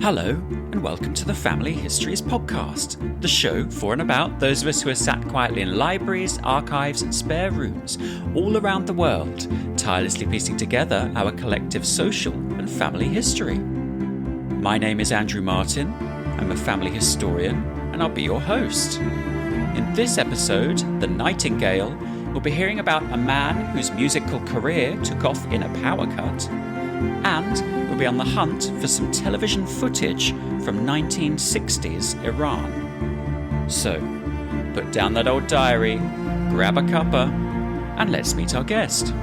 Hello, and welcome to the Family Histories Podcast, the show for and about those of us who are sat quietly in libraries, archives, and spare rooms all around the world, tirelessly piecing together our collective social and family history. My name is Andrew Martin, I'm a family historian, and I'll be your host. In this episode, The Nightingale, we'll be hearing about a man whose musical career took off in a power cut, and we'll be on the hunt for some television footage from 1960s Iran. So, put down that old diary, grab a cuppa, and let's meet our guest.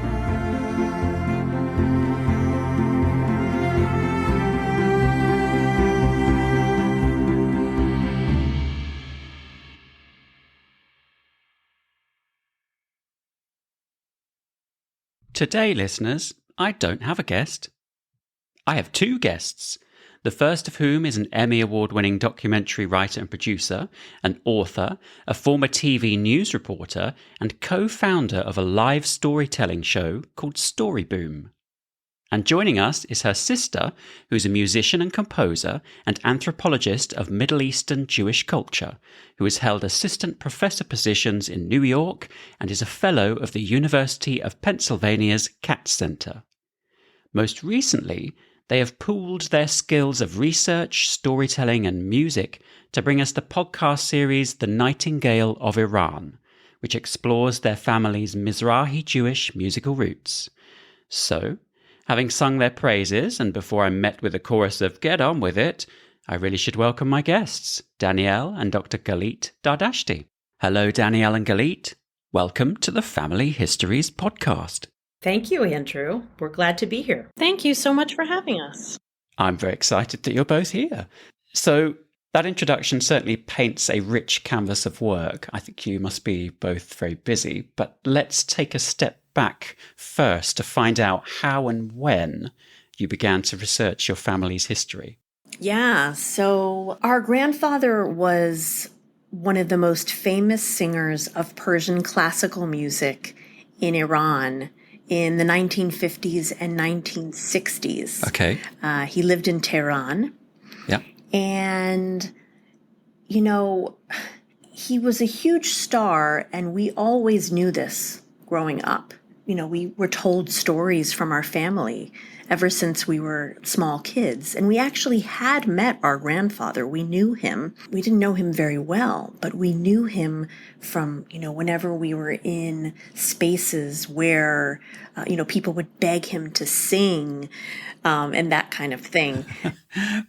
Today, listeners, I don't have a guest. I have two guests, the first of whom is an Emmy Award-winning documentary writer and producer, an author, a former TV news reporter, and co-founder of a live storytelling show called Story Boom. And joining us is her sister, who's a musician and composer and anthropologist of Middle Eastern Jewish culture, who has held assistant professor positions in New York and is a fellow of the University of Pennsylvania's Katz Center. Most recently, they have pooled their skills of research, storytelling, and music to bring us the podcast series The Nightingale of Iran, which explores their family's Mizrahi Jewish musical roots. So, having sung their praises, and before I'm met with a chorus of "get on with it," I really should welcome my guests, Danielle and Dr. Galeet Dardashti. Hello, Danielle and Galeet. Welcome to the Family Histories Podcast. Thank you, Andrew. We're glad to be here. Thank you so much for having us. I'm very excited that you're both here. So that introduction certainly paints a rich canvas of work. I think you must be both very busy, but let's take a step back first to find out how and when you began to research your family's history. Yeah, so our grandfather was one of the most famous singers of Persian classical music in Iran in the 1950s and 1960s. Okay. He lived in Tehran. Yeah. And, you know, he was a huge star, and we always knew this growing up. You know, we were told stories from our family ever since we were small kids. And we actually had met our grandfather. We knew him. We didn't know him very well, but we knew him from, whenever we were in spaces where, people would beg him to sing and that kind of thing.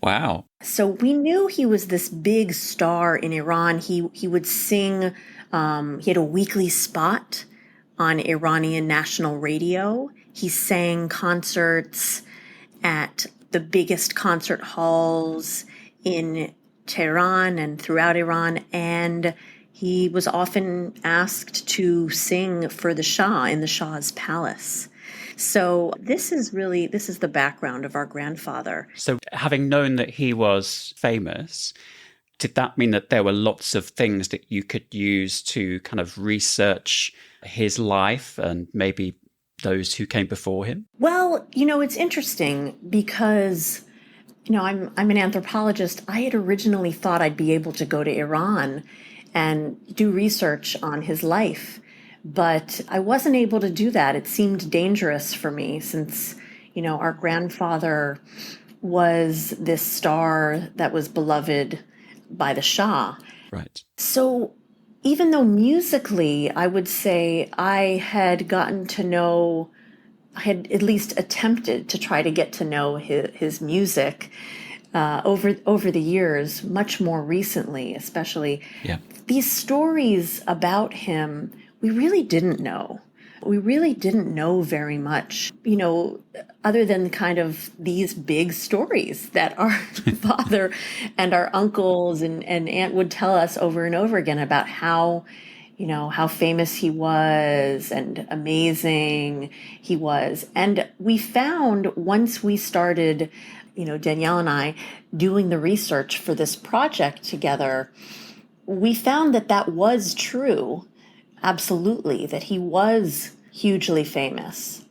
Wow. So we knew he was this big star in Iran. He would sing. He had a weekly spot on Iranian national radio. He sang concerts at the biggest concert halls in Tehran and throughout Iran, and he was often asked to sing for the Shah in the Shah's palace. So this is the background of our grandfather. So having known that he was famous, did that mean that there were lots of things that you could use to kind of research his life and maybe those who came before him? Well, it's interesting because, I'm an anthropologist. I had originally thought I'd be able to go to Iran and do research on his life, but I wasn't able to do that. It seemed dangerous for me since, our grandfather was this star that was beloved by the Shah. Right. So even though musically, I would say I had at least attempted to try to get to know his music over the years, much more recently, especially. Yeah. These stories about him, we really didn't know. We really didn't know very much, other than kind of these big stories that our father and our uncles and aunt would tell us over and over again about how famous he was and amazing he was. And we found once we started, Danielle and I doing the research for this project together, we found that was true. Absolutely, that he was hugely famous.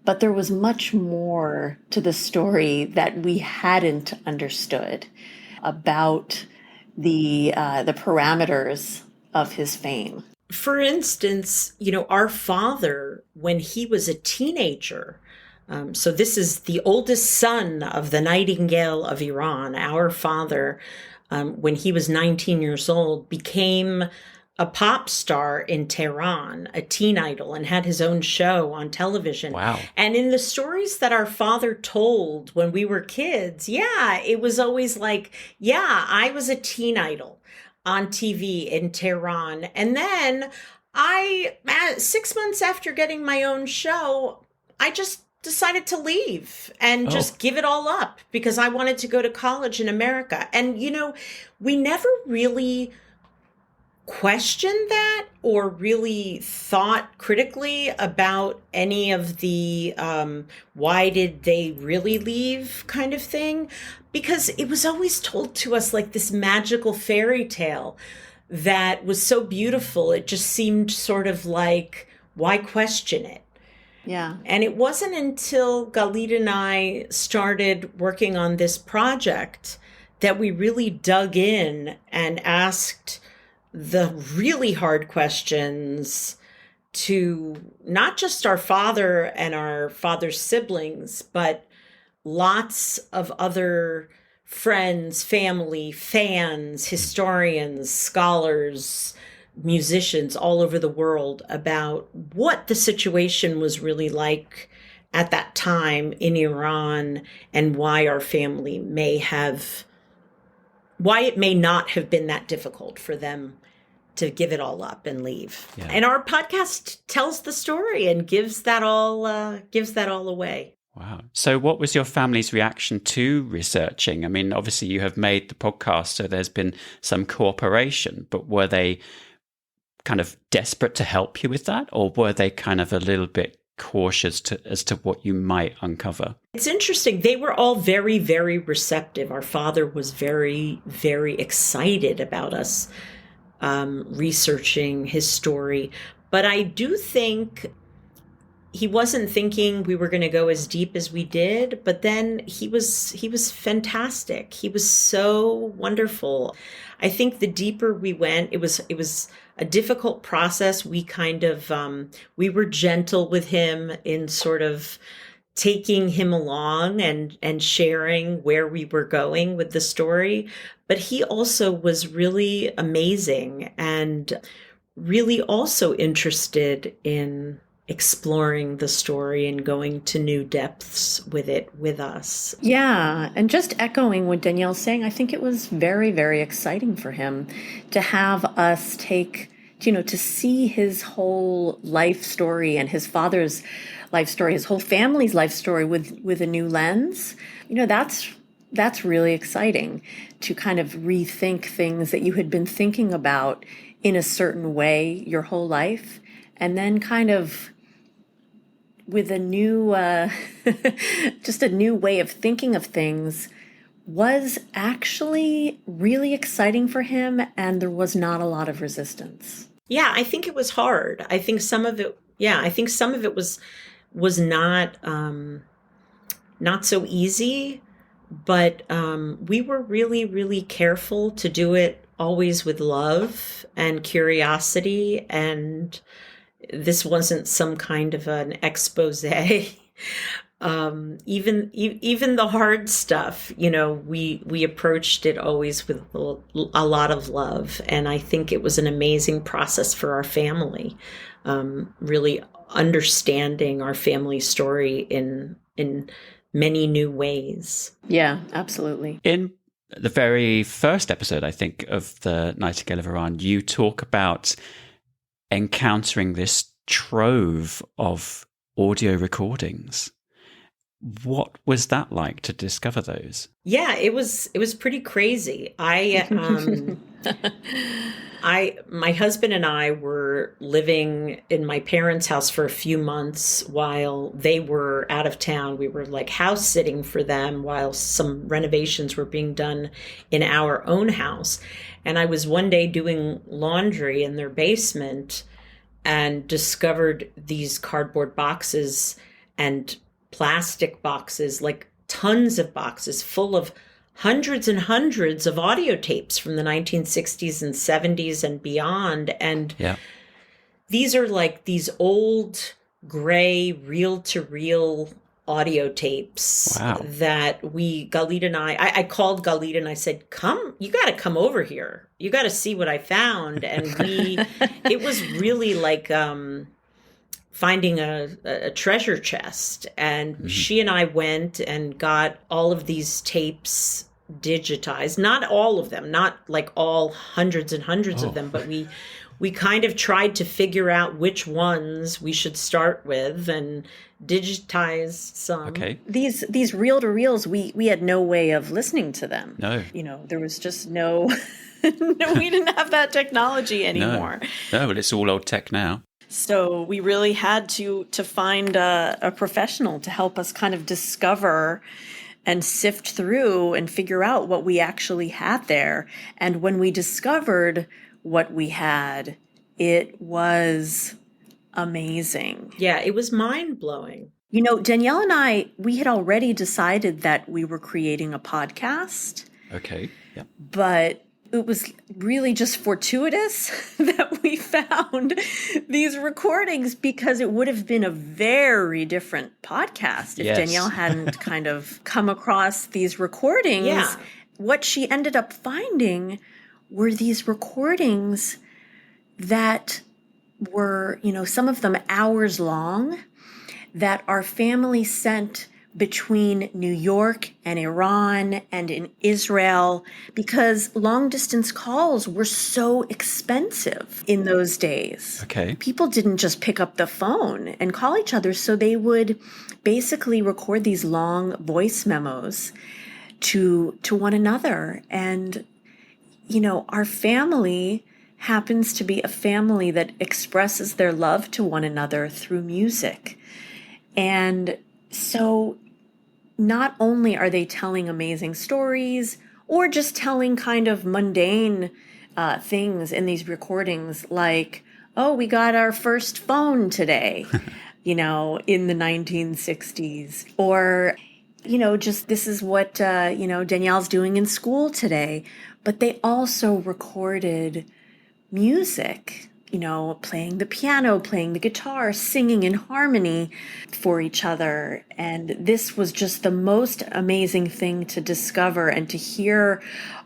But there was much more to the story that we hadn't understood about the parameters of his fame. For instance, our father, when he was a teenager, so this is the oldest son of the Nightingale of Iran, our father, when he was 19 years old, became a pop star in Tehran, a teen idol, and had his own show on television. Wow. And in the stories that our father told when we were kids, it was always like, I was a teen idol on TV in Tehran. And then 6 months after getting my own show, I just decided to leave and just give it all up because I wanted to go to college in America. And, we never really questioned that or really thought critically about any of the why did they really leave kind of thing, because it was always told to us like this magical fairy tale that was so beautiful. It just seemed sort of like, why question it? Yeah. And it wasn't until Galeet and I started working on this project that we really dug in and asked the really hard questions to not just our father and our father's siblings, but lots of other friends, family, fans, historians, scholars, musicians all over the world about what the situation was really like at that time in Iran and why it may not have been that difficult for them to give it all up and leave. Yeah. And our podcast tells the story and gives that all away. Wow. So what was your family's reaction to researching? I mean, obviously you have made the podcast, so there's been some cooperation, but were they kind of desperate to help you with that? Or were they kind of a little bit cautious as to what you might uncover? It's interesting. They were all very, very receptive. Our father was very, very excited about us researching his story. But I do think he wasn't thinking we were going to go as deep as we did, but then he was fantastic. He was so wonderful. I think the deeper we went, it was a difficult process. We kind of, we were gentle with him in sort of taking him along and sharing where we were going with the story. But he also was really amazing and really also interested in exploring the story and going to new depths with it with us. Yeah. And just echoing what Danielle's saying, I think it was very, very exciting for him to have us to see his whole life story and his father's life story, his whole family's life story with a new lens. That's really exciting to kind of rethink things that you had been thinking about in a certain way your whole life. And then kind of with a new, just a new way of thinking of things was actually really exciting for him. And there was not a lot of resistance. Yeah, I think it was hard. I think some of it was not so easy, but we were really, really careful to do it always with love and curiosity. And this wasn't some kind of an expose. Even the hard stuff, we approached it always with a lot of love. And I think it was an amazing process for our family, really understanding our family story in many new ways. Yeah, absolutely. In the very first episode, I think, of the Nightingale of Iran, you talk about encountering this trove of audio recordings. What was that like to discover those? Yeah, it was pretty crazy. My husband and I were living in my parents' house for a few months while they were out of town. We were like house sitting for them while some renovations were being done in our own house. And I was one day doing laundry in their basement and discovered these cardboard boxes and plastic boxes, like tons of boxes full of hundreds and hundreds of audio tapes from the 1960s and 70s and beyond. And Yeah. these are like these old gray reel-to-reel audio tapes Wow. that Galeet and I called Galeet and I said, you got to come over here. You got to see what I found. And it was really like finding a treasure chest. And she and I went and got all of these tapes digitized. Not all of them, not like all hundreds and hundreds of them, but we kind of tried to figure out which ones we should start with and digitized some. Okay. These reel-to-reels, we had no way of listening to them. No. There was just no, no, we didn't have that technology anymore. No, well, it's all old tech now. So we really had to find a professional to help us kind of discover and sift through and figure out what we actually had there. And when we discovered what we had, it was amazing. Yeah, it was mind-blowing. Danielle and I, we had already decided that we were creating a podcast. Okay. Yeah. But it was really just fortuitous that we found these recordings, because it would have been a very different podcast if Danielle hadn't kind of come across these recordings. Yeah. What she ended up finding were these recordings that were, some of them hours long, that our family sent between New York and Iran and in Israel, because long distance calls were so expensive in those days. Okay. People didn't just pick up the phone and call each other, so they would basically record these long voice memos to one another. And our family happens to be a family that expresses their love to one another through music. And so not only are they telling amazing stories or just telling kind of mundane things in these recordings, like, oh, we got our first phone today, in the 1960s, or, just this is what, Danielle's doing in school today. But they also recorded music, playing the piano, playing the guitar, singing in harmony for each other. And this was just the most amazing thing to discover and to hear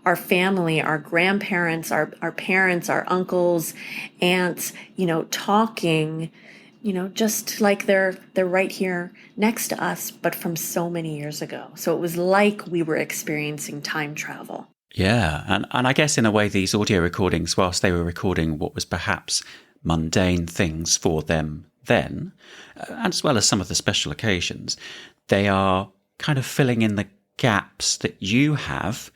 our family, our grandparents, our parents, our uncles, aunts, talking, just like they're right here next to us, but from so many years ago. So it was like we were experiencing time travel. Yeah, and I guess in a way these audio recordings, whilst they were recording what was perhaps mundane things for them then, as well as some of the special occasions, they are kind of filling in the gaps that you have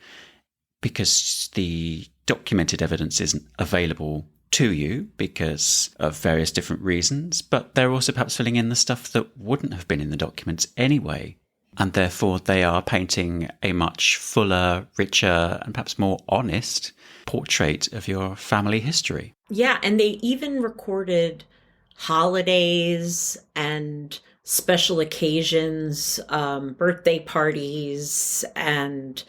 because the documented evidence isn't available to you because of various different reasons, but they're also perhaps filling in the stuff that wouldn't have been in the documents anyway. And therefore, they are painting a much fuller, richer, and perhaps more honest portrait of your family history. Yeah, and they even recorded holidays and special occasions, birthday parties, and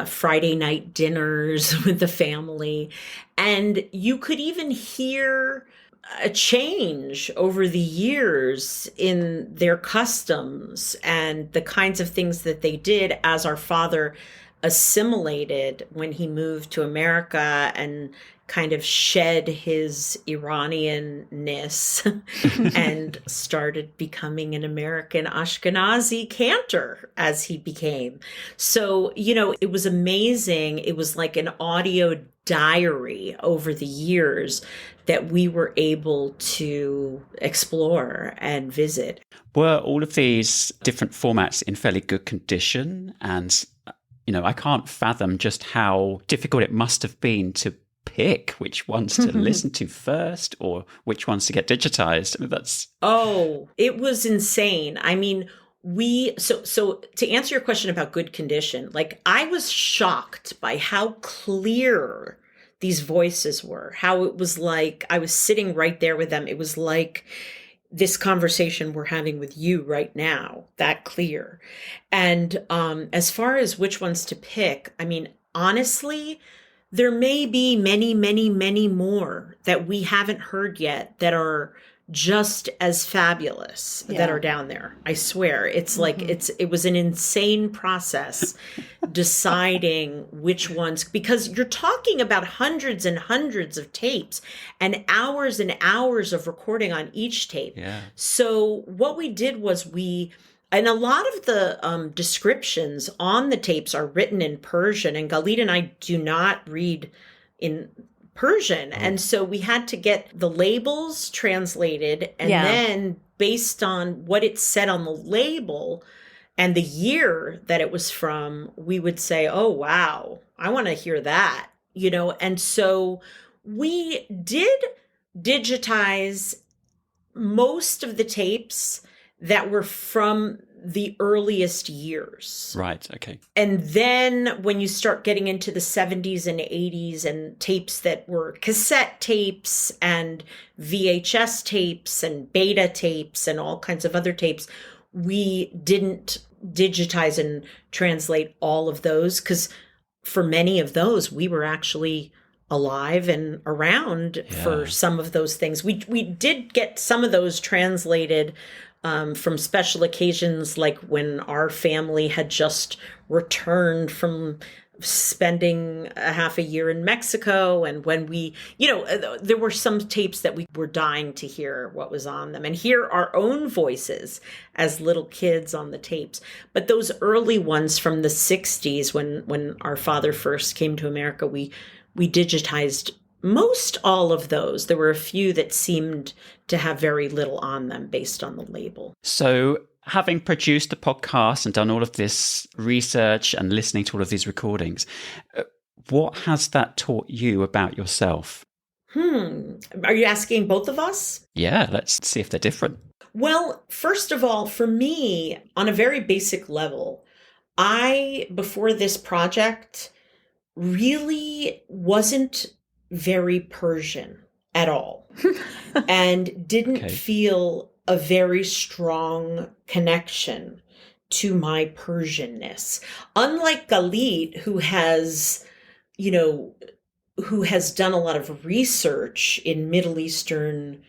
Friday night dinners with the family. And you could even hear a change over the years in their customs and the kinds of things that they did as our father assimilated when he moved to America and kind of shed his Iranian-ness and started becoming an American Ashkenazi cantor as he became. So, it was amazing. It was like an audio diary over the years that we were able to explore and visit. Were all of these different formats in fairly good condition? And, I can't fathom just how difficult it must have been to pick which ones to listen to first or which ones to get digitized. I mean, it was insane. I mean, so to answer your question about good condition, like I was shocked by how clear these voices were, how it was like I was sitting right there with them. It was like this conversation we're having with you right now that clear. And as far as which ones to pick, I mean, honestly, there may be many, many, many more that we haven't heard yet that are just as fabulous that are down there. I swear. It's like it was an insane process deciding which ones, because you're talking about hundreds and hundreds of tapes and hours of recording on each tape. Yeah. So what we did was and a lot of the descriptions on the tapes are written in Persian, and Galeet and I do not read in Persian. And so we had to get the labels translated, and then based on what it said on the label and the year that it was from, we would say, oh, wow, I want to hear that, And so we did digitize most of the tapes that were from the earliest years. Right. Okay. And then when you start getting into the 70s and 80s and tapes that were cassette tapes and VHS tapes and beta tapes and all kinds of other tapes, we didn't digitize and translate all of those, because for many of those, we were actually alive and around for some of those things. We did get some of those translated from special occasions, like when our family had just returned from spending a half a year in Mexico. And when we, there were some tapes that we were dying to hear what was on them and hear our own voices as little kids on the tapes. But those early ones from the 60s, when our father first came to America, we digitized most all of those. There were a few that seemed to have very little on them based on the label. So having produced the podcast and done all of this research and listening to all of these recordings, what has that taught you about yourself? Are you asking both of us? Yeah, let's see if they're different. Well, first of all, for me, on a very basic level, before this project, really wasn't very Persian at all and didn't feel a very strong connection to my Persianness. Unlike Galeet, who has done a lot of research in Middle Eastern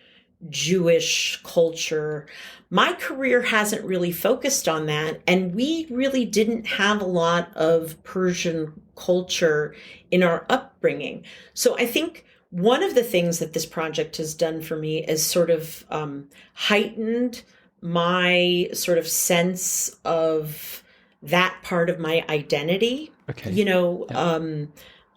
Jewish culture, my career hasn't really focused on that. And we really didn't have a lot of Persian culture in our upbringing. So I think one of the things that this project has done for me is sort of heightened my sort of sense of that part of my identity. Okay.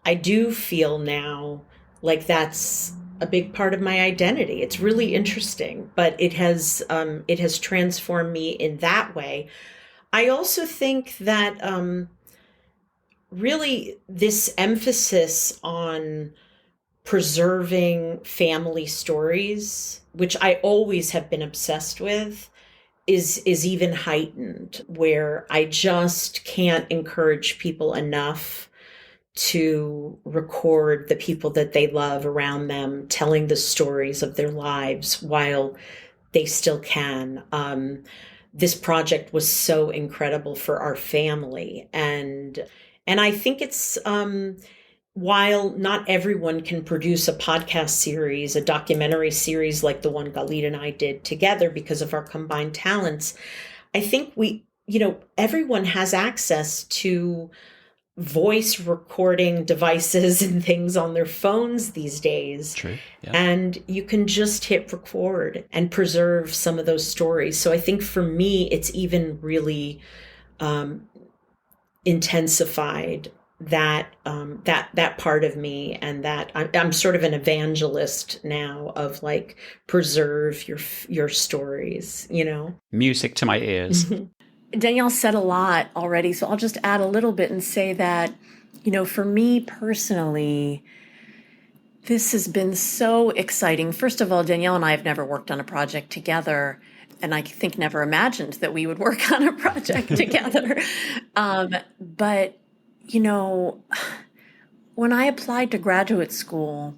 I do feel now like that's a big part of my identity. It's really interesting, but it has transformed me in that way. I also think that really this emphasis on preserving family stories, which I always have been obsessed with, is even heightened, where I just can't encourage people enough to record the people that they love around them, telling the stories of their lives while they still can. This project was so incredible for our family. And I think it's, while not everyone can produce a podcast series, a documentary series like the one Galeet and I did together because of our combined talents, I think everyone has access to voice recording devices and things on their phones these days. True. Yeah. And you can just hit record and preserve some of those stories. So I think for me, it's even really intensified that part of me, and that I'm sort of an evangelist now of like, preserve your stories, Music to my ears. Danielle said a lot already, so I'll just add a little bit and say that, for me personally, this has been so exciting. First of all, Danielle and I have never worked on a project together, and I think never imagined that we would work on a project together. But, when I applied to graduate school,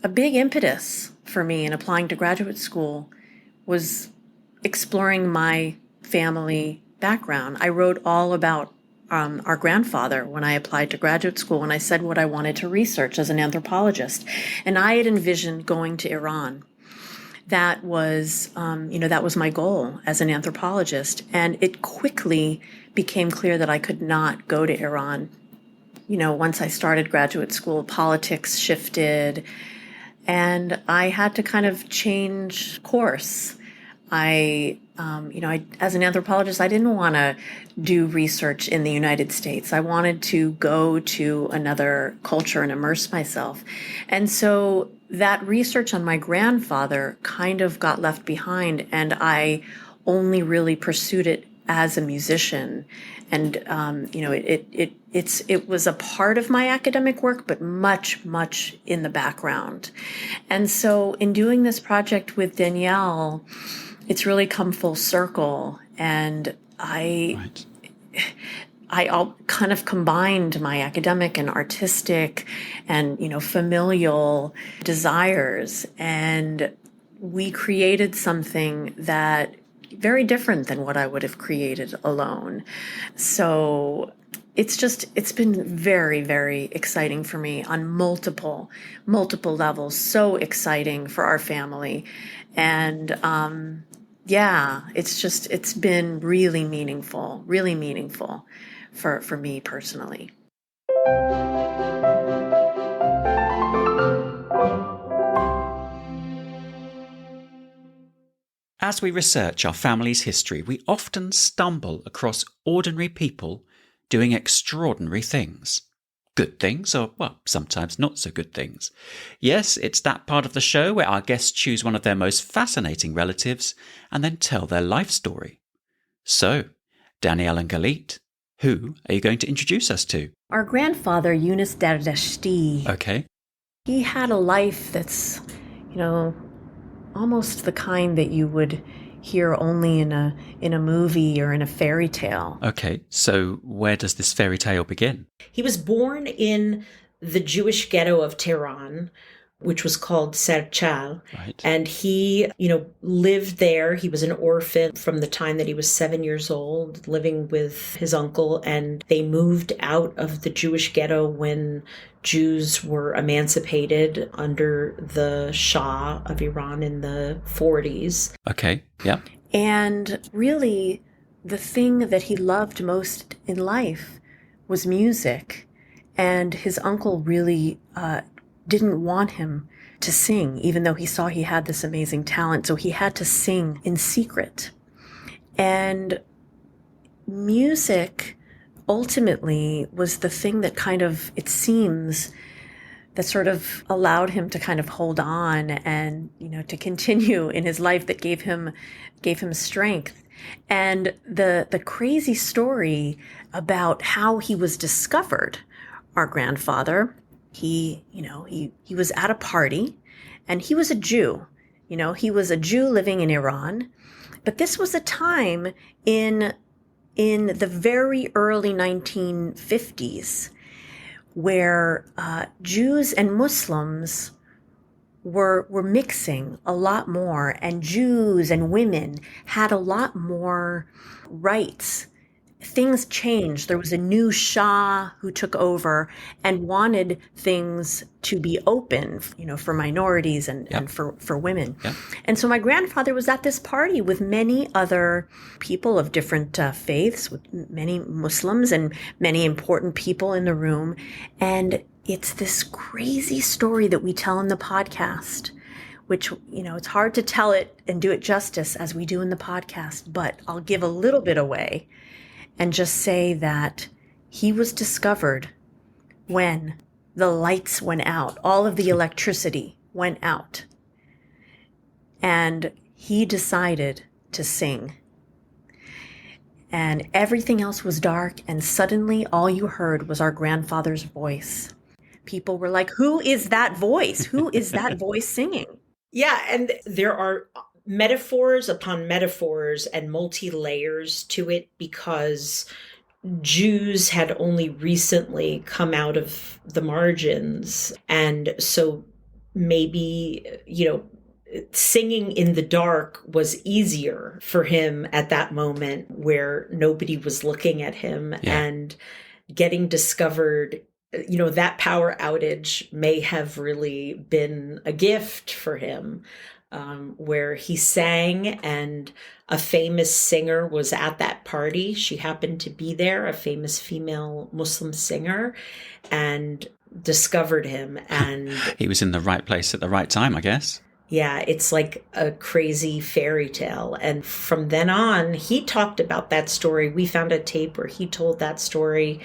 a big impetus for me in applying to graduate school was exploring my family background. I wrote all about our grandfather when I applied to graduate school, and I said what I wanted to research as an anthropologist. And I had envisioned going to Iran. That was, that was my goal as an anthropologist. And it quickly became clear that I could not go to Iran. Once I started graduate school, politics shifted, and I had to kind of change course. As an anthropologist, I didn't want to do research in the United States. I wanted to go to another culture and immerse myself. And so that research on my grandfather kind of got left behind, and I only really pursued it as a musician. And, it was a part of my academic work, but much, much in the background. And so in doing this project with Danielle, it's really come full circle. And I all kind of combined my academic and artistic and, familial desires. And we created something that very different than what I would have created alone. So it's been very, very exciting for me on multiple levels. So exciting for our family. And, it's been really meaningful for me personally. As we research our family's history, we often stumble across ordinary people doing extraordinary things. Good things, or, sometimes not so good things. Yes, it's that part of the show where our guests choose one of their most fascinating relatives and then tell their life story. So, Danielle and Galeet, who are you going to introduce us to? Our grandfather, Younes Dardashti. Okay. He had a life that's, almost the kind that you would hear only in a movie or in a fairy tale. Okay, so where does this fairy tale begin? He was born in the Jewish ghetto of Tehran, which was called Serchal. Right. And he, lived there. He was an orphan from the time that he was 7 years old, living with his uncle. And they moved out of the Jewish ghetto when Jews were emancipated under the Shah of Iran in the 40s. Okay, yeah. And really, the thing that he loved most in life was music. And his uncle really didn't want him to sing, even though he saw he had this amazing talent. So he had to sing in secret. And music ultimately was the thing that kind of, it seems, that sort of allowed him to kind of hold on and, to continue in his life, that gave him strength. And the crazy story about how he was discovered, our grandfather, he was at a party, and he was a Jew. He was a Jew living in Iran. But this was a time in the very early 1950s where Jews and Muslims were mixing a lot more, and Jews and women had a lot more rights. Things changed. There was a new Shah who took over and wanted things to be open, for minorities and for women. Yep. And so my grandfather was at this party with many other people of different faiths, with many Muslims and many important people in the room. And it's this crazy story that we tell in the podcast, which, it's hard to tell it and do it justice as we do in the podcast, but I'll give a little bit away. And just say that he was discovered when the lights went out, all of the electricity went out. And he decided to sing. And everything else was dark, and suddenly all you heard was our grandfather's voice. People were like, who is that voice? Who is that voice singing? Yeah, and there are metaphors upon metaphors and multi-layers to it, because Jews had only recently come out of the margins. And so maybe, singing in the dark was easier for him at that moment where nobody was looking at him. And getting discovered, that power outage may have really been a gift for him, where he sang and a famous singer was at that party. She happened to be there, a famous female Muslim singer, and discovered him. And he was in the right place at the right time, I guess. Yeah, it's like a crazy fairy tale. And from then on, he talked about that story. We found a tape where he told that story.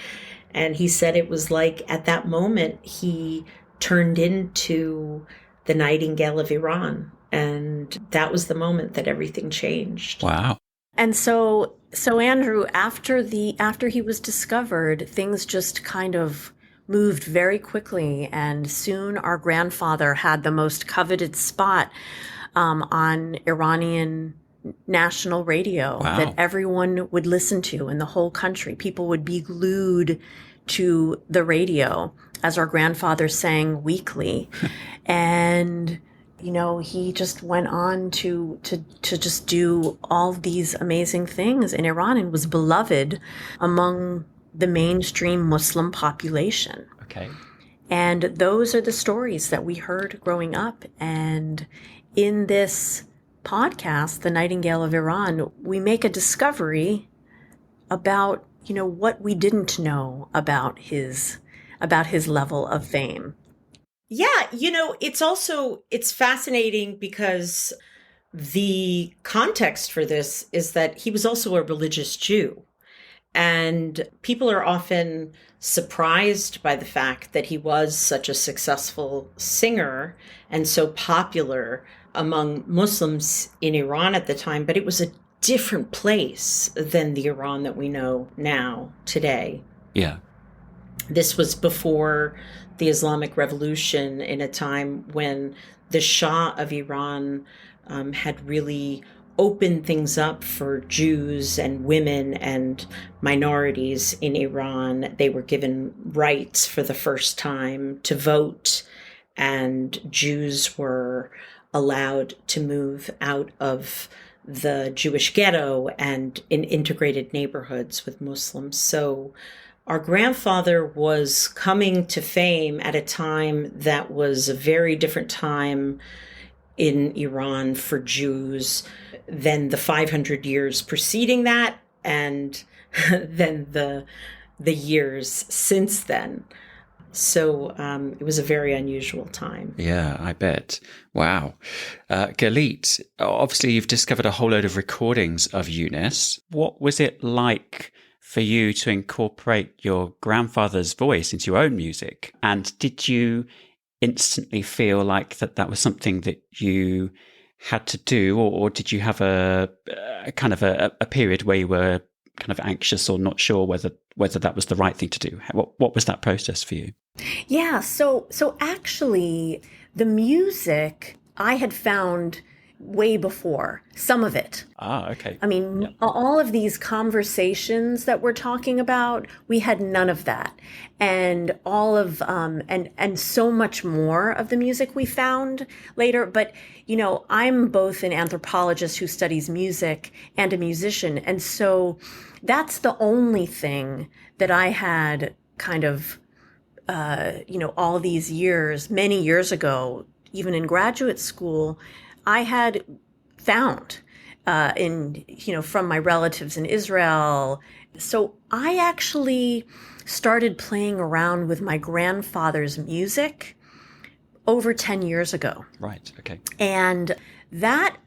And he said it was like at that moment, he turned into the Nightingale of Iran. And that was the moment that everything changed. Wow. And so Andrew, after he was discovered, things just kind of moved very quickly, and soon our grandfather had the most coveted spot on Iranian national radio that everyone would listen to in the whole country. People would be glued to the radio as our grandfather sang weekly. And he just went on to just do all these amazing things in Iran and was beloved among the mainstream Muslim population. Okay. And those are the stories that we heard growing up. And in this podcast, The Nightingale of Iran, we make a discovery about, what we didn't know about his level of fame. Yeah, it's fascinating because the context for this is that he was also a religious Jew. And people are often surprised by the fact that he was such a successful singer and so popular among Muslims in Iran at the time, but it was a different place than the Iran that we know now, today. Yeah. This was before the Islamic Revolution, in a time when the Shah of Iran had really opened things up for Jews and women and minorities in Iran. They were given rights for the first time to vote, and Jews were allowed to move out of the Jewish ghetto and in integrated neighborhoods with Muslims. So our grandfather was coming to fame at a time that was a very different time in Iran for Jews than the 500 years preceding that, and then the years since then. So it was a very unusual time. Yeah, I bet. Wow. Galeet, obviously you've discovered a whole load of recordings of Younes. What was it like for you to incorporate your grandfather's voice into your own music? And did you instantly feel like that was something that you had to do, or did you have a kind of a period where you were kind of anxious or not sure whether that was the right thing to do? What was that process for you? Yeah, so actually the music I had found way before, some of it. Ah, okay. I mean, yeah. All of these conversations that we're talking about, we had none of that. And all of, and so much more of the music we found later. But, I'm both an anthropologist who studies music and a musician. And so that's the only thing that I had kind of, all these years, many years ago, even in graduate school, I had found from my relatives in Israel. So I actually started playing around with my grandfather's music over 10 years ago. Right. Okay. And that,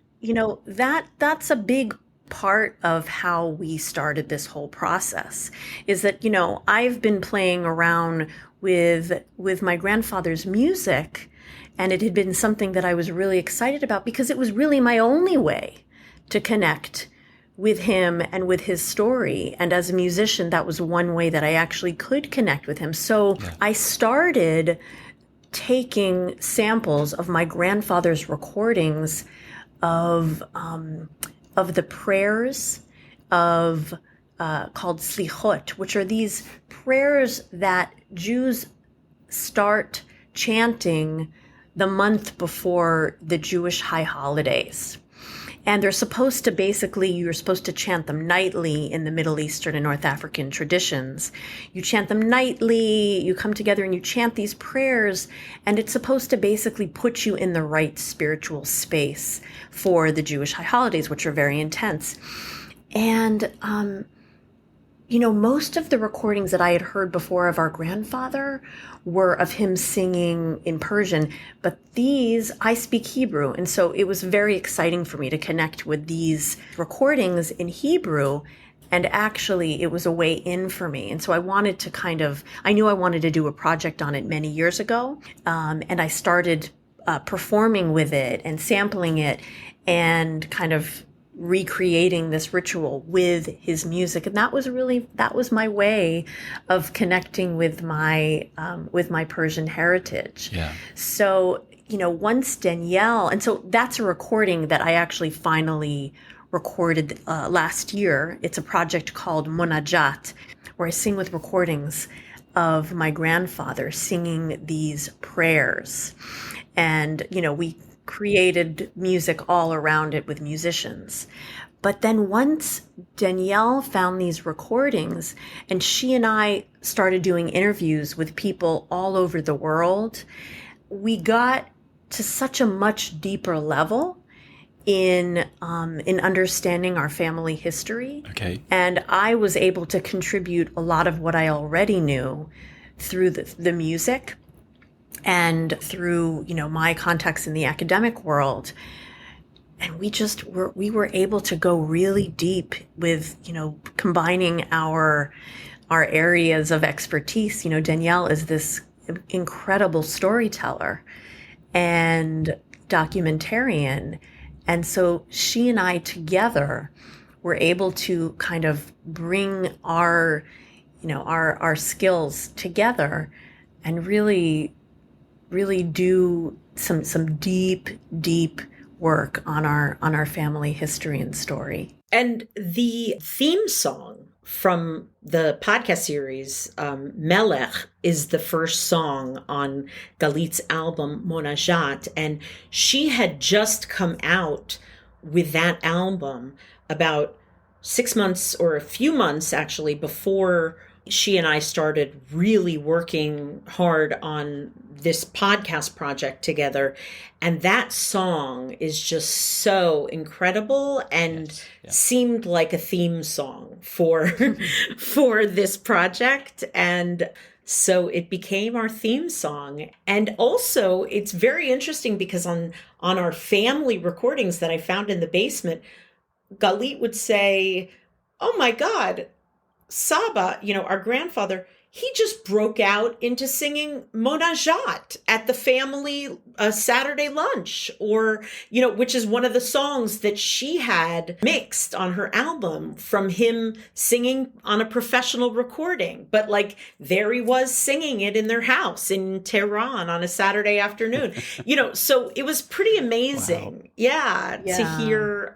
that's a big part of how we started this whole process, is that, I've been playing around with my grandfather's music. And it had been something that I was really excited about because it was really my only way to connect with him and with his story. And as a musician, that was one way that I actually could connect with him. So I started taking samples of my grandfather's recordings of the prayers called slichot, which are these prayers that Jews start chanting the month before the Jewish high holidays. And they're supposed to you're supposed to chant them nightly in the Middle Eastern and North African traditions. You chant them nightly, you come together and you chant these prayers, and it's supposed to basically put you in the right spiritual space for the Jewish high holidays, which are very intense. And, most of the recordings that I had heard before of our grandfather were of him singing in Persian, but these, I speak Hebrew. And so it was very exciting for me to connect with these recordings in Hebrew. And actually, it was a way in for me. And so I knew I wanted to do a project on it many years ago. And I started performing with it and sampling it and kind of recreating this ritual with his music. And that was my way of connecting with my Persian heritage. Yeah. So, once Danielle, and so that's a recording that I actually finally recorded last year. It's a project called Munajat, where I sing with recordings of my grandfather singing these prayers. And, we created music all around it with musicians. But then once Danielle found these recordings and she and I started doing interviews with people all over the world, we got to such a much deeper level in understanding our family history. Okay. And I was able to contribute a lot of what I already knew through the music and through, my contacts in the academic world. And we were able to go really deep with, combining our areas of expertise. Danielle is this incredible storyteller and documentarian. And so she and I together were able to kind of bring our skills together and really do some deep work on our family history and story. And the theme song from the podcast series, Melech, is the first song on Galeet's album Monajat. And she had just come out with that album about 6 months or a few months actually before she and I started really working hard on this podcast project together. And that song is just so incredible and seemed like a theme song for this project. And so it became our theme song. And also it's very interesting because on our family recordings that I found in the basement, Galeet would say, "Oh my God, Saba," our grandfather, he just broke out into singing Monajat at the family Saturday lunch, or, which is one of the songs that she had mixed on her album from him singing on a professional recording. But there he was singing it in their house in Tehran on a Saturday afternoon, so it was pretty amazing. Wow. Yeah, to hear,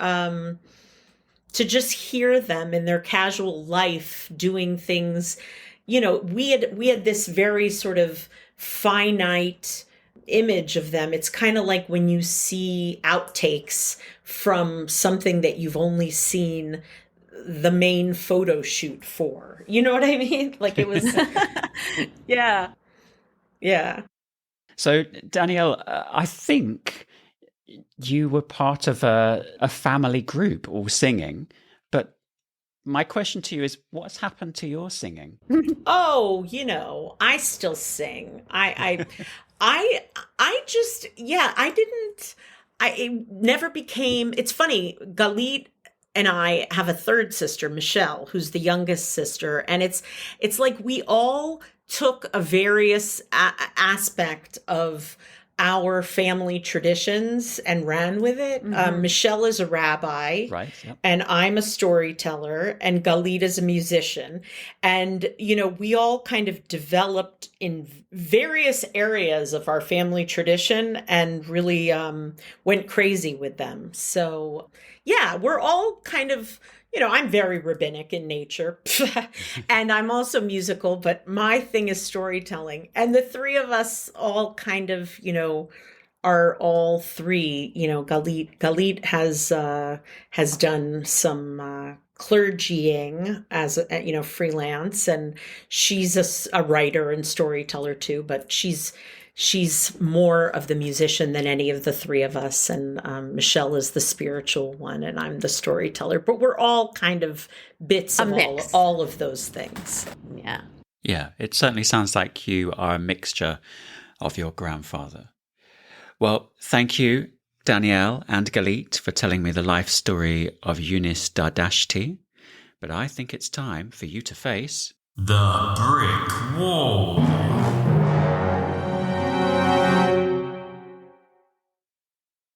to just hear them in their casual life doing things. We had this very sort of finite image of them. It's kind of like when you see outtakes from something that you've only seen the main photo shoot for. You know what I mean? It was, yeah. So, Danielle, I think you were part of a family group all singing, but my question to you is, what's happened to your singing? Oh, I still sing. I it never became, it's funny, Galeet and I have a third sister, Michelle, who's the youngest sister. And it's like we all took a various aspect of our family traditions and ran with it. Mm-hmm. Michelle is a rabbi, right? Yep. And I'm a storyteller, and Galeet is a musician. And, we all kind of developed in various areas of our family tradition and really went crazy with them. So, yeah, we're all kind of, I'm very rabbinic in nature and I'm also musical, but my thing is storytelling. And the three of us all kind of, are all three. Galeet has done some clergying as freelance, and she's a writer and storyteller too, but she's more of the musician than any of the three of us, and Michelle is the spiritual one, and I'm the storyteller, but we're all kind of bits of all of those things. Yeah, it certainly sounds like you are a mixture of your grandfather. Well, thank you, Danielle and Galeet, for telling me the life story of Younes Dardashti. But I think it's time for you to face the brick wall.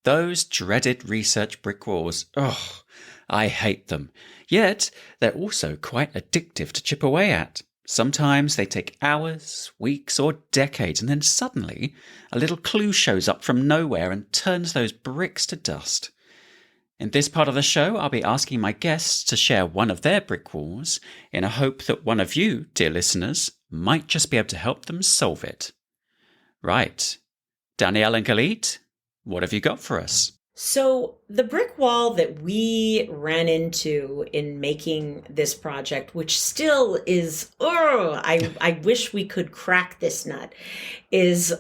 Those dreaded research brick walls. Oh, I hate them. Yet they're also quite addictive to chip away at. Sometimes they take hours, weeks, or decades, and then suddenly a little clue shows up from nowhere and turns those bricks to dust. In this part of the show, I'll be asking my guests to share one of their brick walls in a hope that one of you, dear listeners, might just be able to help them solve it. Right. Danielle and Galeet, what have you got for us? So the brick wall that we ran into in making this project, which still is, I wish we could crack this nut, is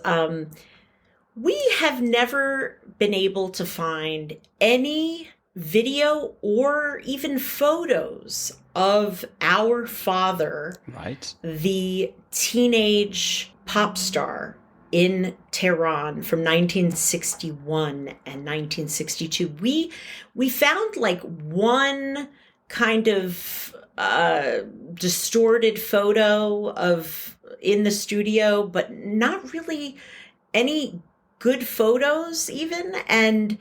we have never been able to find any video or even photos of our father, Right. the teenage pop star in Tehran from 1961 and 1962. We found like one kind of distorted photo of in the studio, but not really any good photos even, and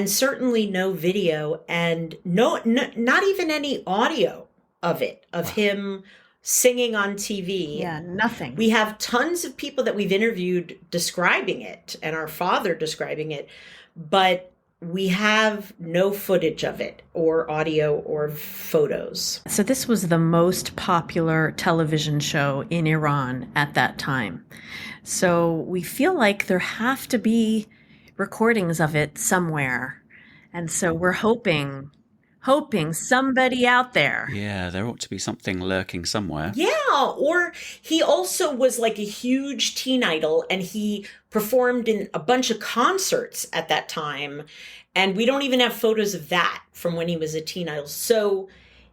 certainly no video, and not even any audio of it, of him singing on TV. Yeah, nothing. We have tons of people that we've interviewed describing it, and our father describing it, but we have no footage of it, or audio, or photos. So this was the most popular television show in Iran at that time. So we feel like there have to be recordings of it somewhere. And so we're hoping somebody out there. Yeah, there ought to be something lurking somewhere. Yeah, or he also was like a huge teen idol, and he performed in a bunch of concerts at that time, and we don't even have photos of that from when he was a teen idol. So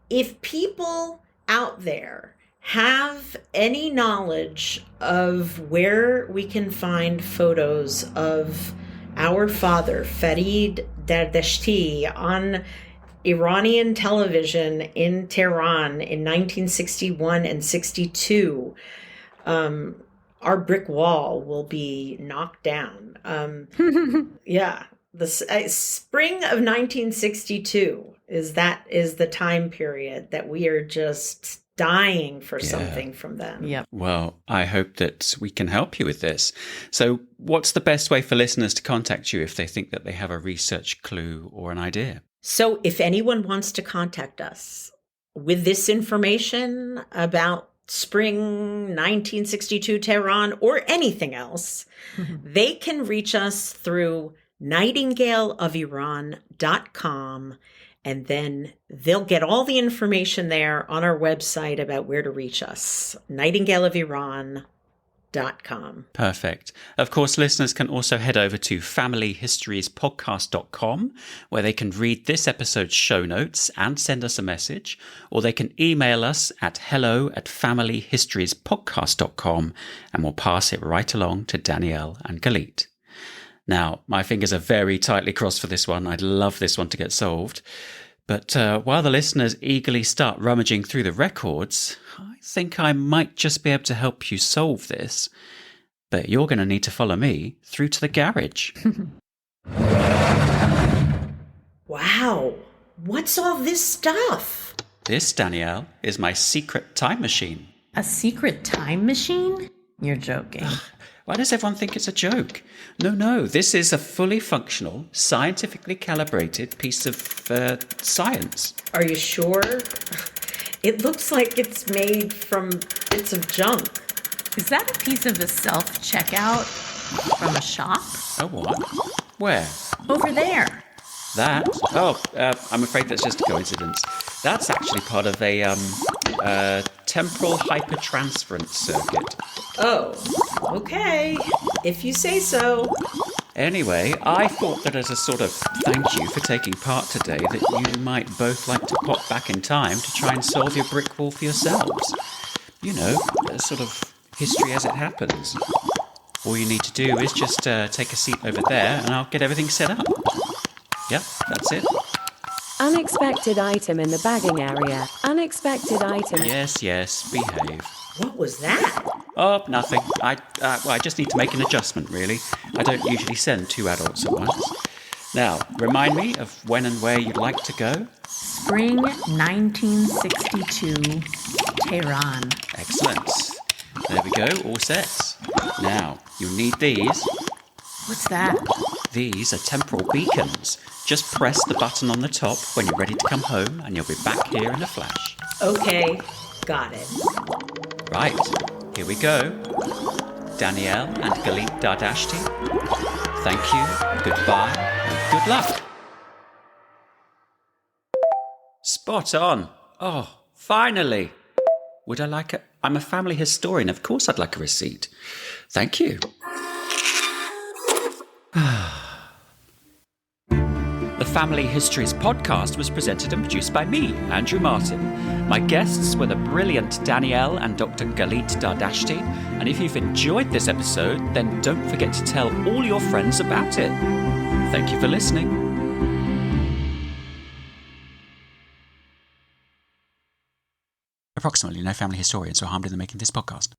if people out there have any knowledge of where we can find photos of our father, Farid Dardashti, on Iranian television in Tehran in 1961 and 62, our brick wall will be knocked down. Yeah, the spring of 1962 is the time period that we are just dying for something from them. Yep. Well, I hope that we can help you with this. So what's the best way for listeners to contact you if they think that they have a research clue or an idea? So if anyone wants to contact us with this information about spring 1962 Tehran or anything else, they can reach us through nightingaleofiran.com, and then they'll get all the information there on our website about where to reach us, nightingaleofiran.com. Perfect. Of course, listeners can also head over to familyhistoriespodcast.com, where they can read this episode's show notes and send us a message, or they can email us at hello@familyhistoriespodcast.com, and we'll pass it right along to Danielle and Galeet. Now, my fingers are very tightly crossed for this one. I'd love this one to get solved. But while the listeners eagerly start rummaging through the records, I think I might just be able to help you solve this. But you're going to need to follow me through to the garage. Wow, what's all this stuff? This, Danielle, is my secret time machine. A secret time machine? You're joking. Why does everyone think it's a joke? No, this is a fully functional, scientifically calibrated piece of science. Are you sure? It looks like it's made from bits of junk. Is that a piece of a self-checkout? from a shop. Oh, what? Where? Over there. That? Oh, I'm afraid that's just a coincidence. That's actually part of a temporal hypertransference circuit. Oh, okay. If you say so. Anyway, I thought that as a sort of thank you for taking part today, that you might both like to pop back in time to try and solve your brick wall for yourselves. You know, a sort of history as it happens. All you need to do is just take a seat over there and I'll get everything set up. Yep, that's it. Unexpected item in the bagging area. Unexpected item. Yes, behave. What was that? Oh, nothing. I just need to make an adjustment, really. I don't usually send 2 adults at once. Now, remind me of when and where you'd like to go. Spring 1962, Tehran. Excellent. There we go, all set. Now, you'll need these. What's that? These are temporal beacons. Just press the button on the top when you're ready to come home and you'll be back here in a flash. Okay, got it. Right, here we go. Danielle and Galeet Dardashti. Thank you, goodbye, and good luck. Spot on. Oh, finally. Would I like I'm a family historian. Of course I'd like a receipt. Thank you. The Family Histories podcast was presented and produced by me, Andrew Martin. My guests were the brilliant Danielle and Dr. Galeet Dardashti. And if you've enjoyed this episode, then don't forget to tell all your friends about it. Thank you for listening. Approximately no family historians were harmed in the making of this podcast.